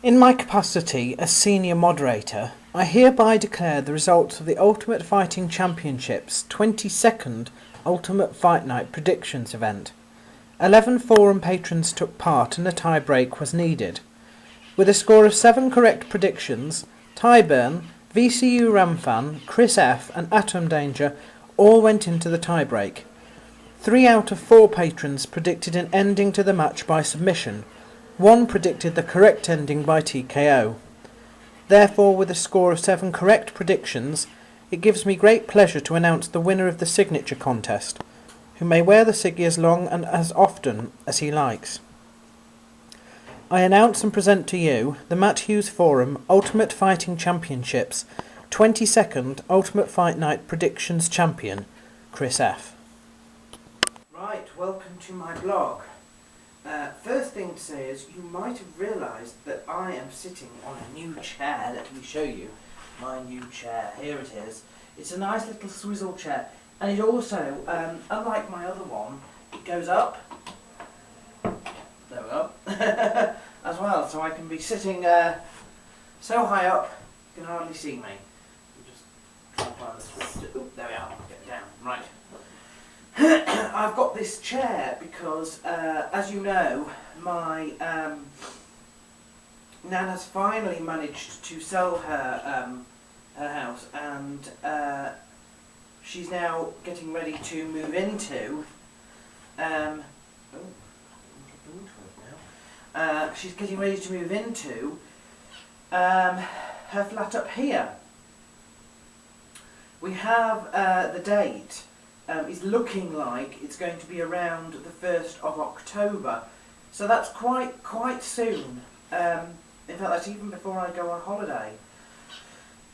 In my capacity as senior moderator, I hereby declare the results of the Ultimate Fighting Championships 22nd Ultimate Fight Night Predictions event. 11 forum patrons took part and a tie-break was needed. With a score of 7 correct predictions, Tyburn, VCU Ramfan, Chris F and Atom Danger all went into the tie-break. 3 out of 4 patrons predicted an ending to the match by submission. 1 predicted the correct ending by TKO. Therefore, with a score of 7 correct predictions, it gives me great pleasure to announce the winner of the signature contest, who may wear the Siggy as long and as often as he likes. I announce and present to you the Matt Hughes Forum Ultimate Fighting Championships 22nd Ultimate Fight Night Predictions Champion, Chris F. Right, welcome to my blog. First thing to say is you might have realised that I am sitting on a new chair. Let me show you my new chair. Here it is. It's a nice little swizzle chair, and it also, unlike my other one, it goes up. There we go. As well, so I can be sitting so high up you can hardly see me. We'll just try and find the switch. Oop, there we are. Get down. Right. I've got this chair because, as you know, my Nan has finally managed to sell her house, and she's now getting ready to move into. She's getting ready to move into her flat up here. We have the date. Is looking like it's going to be around the 1st of October, so that's quite soon. In fact, that's even before I go on holiday.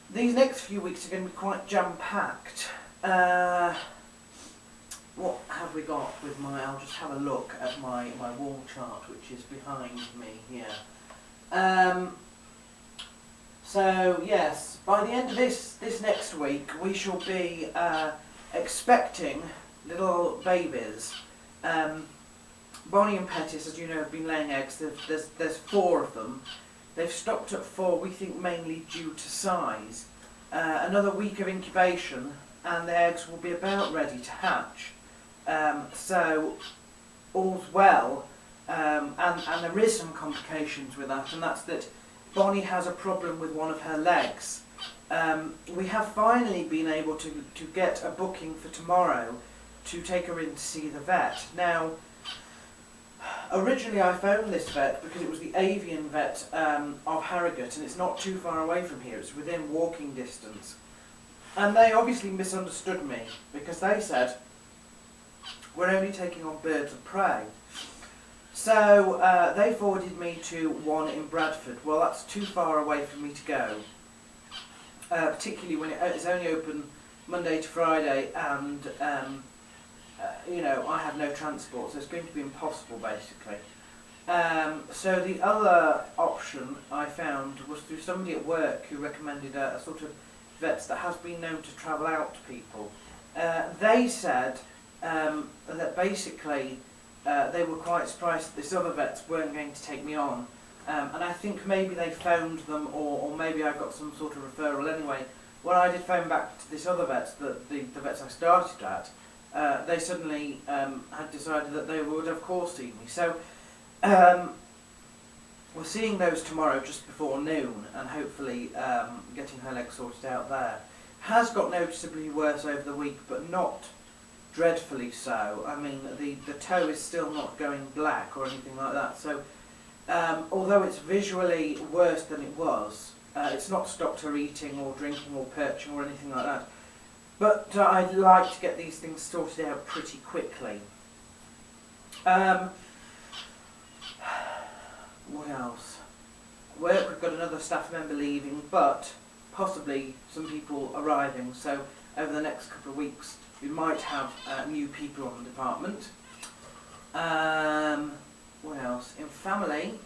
These next few weeks are going to be quite jam-packed. What have we got with my... I'll just have a look at my wall chart, which is behind me here. So yes, by the end of this next week, we shall be expecting little babies. Bonnie and Pettis, as you know, have been laying eggs. There's 4 of them. They've stopped at 4, we think mainly due to size. Another week of incubation and the eggs will be about ready to hatch. So all's well, and there is some complications with that, and that's that Bonnie has a problem with one of her legs. We have finally been able to get a booking for tomorrow to take her in to see the vet. Now, originally I phoned this vet because it was the avian vet of Harrogate, and it's not too far away from here, it's within walking distance. And they obviously misunderstood me because they said, we're only taking on birds of prey. So they forwarded me to one in Bradford. Well, that's too far away for me to go. Particularly when it's only open Monday to Friday, and you know, I have no transport, so it's going to be impossible basically. So the other option I found was through somebody at work who recommended a sort of vet that has been known to travel out to people. They said that basically they were quite surprised that this other vets weren't going to take me on. And I think maybe they phoned them, or maybe I got some sort of referral anyway. When I did phone back to this other vet, the vets I started at, they suddenly had decided that they would of course see me. So we're seeing those tomorrow just before noon, and hopefully getting her leg sorted out there. Has got noticeably worse over the week, but not dreadfully so. I mean, the toe is still not going black or anything like that. So although it's visually worse than it was, it's not stopped her eating or drinking or perching or anything like that. But I'd like to get these things sorted out pretty quickly. What else? Work, we've got another staff member leaving, but possibly some people arriving. So over the next couple of weeks we might have new people on the department. What else? In family,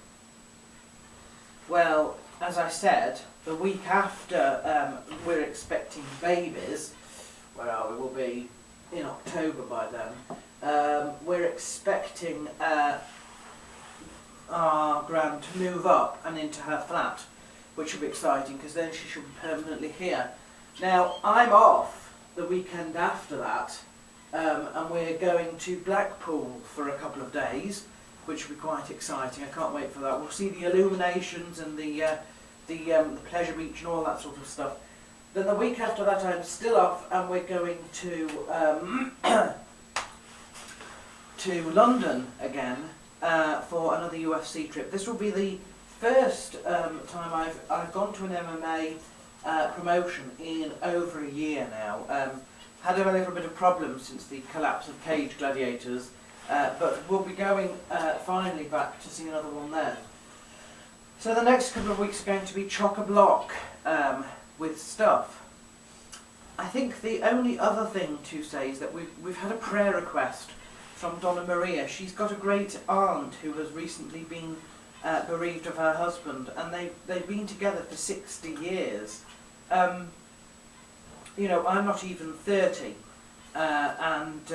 well, as I said, the week after we're expecting babies, where are we? We'll be in October by then. We're expecting our Gran to move up and into her flat, which will be exciting because then she should be permanently here. Now, I'm off the weekend after that, and we're going to Blackpool for a couple of days, which will be quite exciting. I can't wait for that. We'll see the illuminations and the pleasure beach and all that sort of stuff. Then the week after that I'm still off, and we're going to to London again for another UFC trip. This will be the first time I've gone to an MMA promotion in over a year now. Had a little bit of problems since the collapse of Cage Gladiators, but we'll be going finally back to see another one then. So the next couple of weeks are going to be chock-a-block with stuff. I think the only other thing to say is that we've had a prayer request from Donna Maria. She's got a great aunt who has recently been bereaved of her husband, and they've been together for 60 years. You know, I'm not even 30, and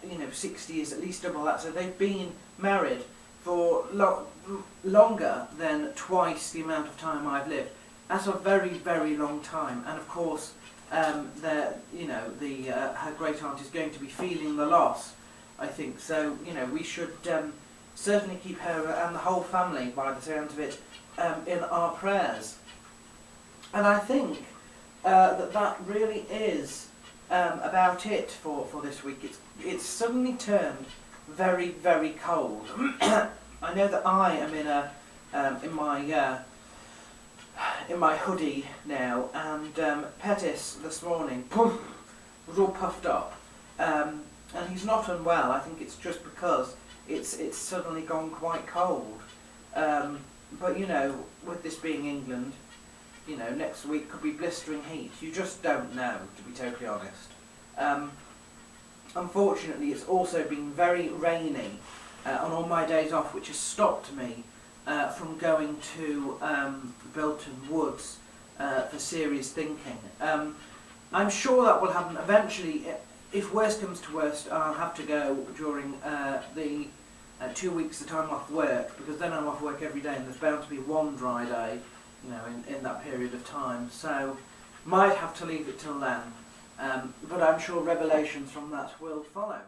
you know, 60 is at least double that. So they've been married for longer than twice the amount of time I've lived. That's a very, very long time. And of course, you know, her great aunt is going to be feeling the loss, I think. So, you know, we should certainly keep her and the whole family, by the sound of it, in our prayers. And I think that really is about it for this week. It's suddenly turned very, very cold. I know that I am in my hoodie now, and Pettis this morning was all puffed up, and he's not unwell. I think it's just because it's suddenly gone quite cold. But you know, with this being England, you know, next week could be blistering heat. You just don't know, to be totally honest. Unfortunately, it's also been very rainy on all my days off, which has stopped me from going to Bilton Woods for serious thinking. I'm sure that will happen eventually. If worst comes to worst, I'll have to go during the 2 weeks that I'm off work, because then I'm off work every day, and there's bound to be one dry day, you know, in that period of time. So might have to leave it till then. But I'm sure revelations from that will follow.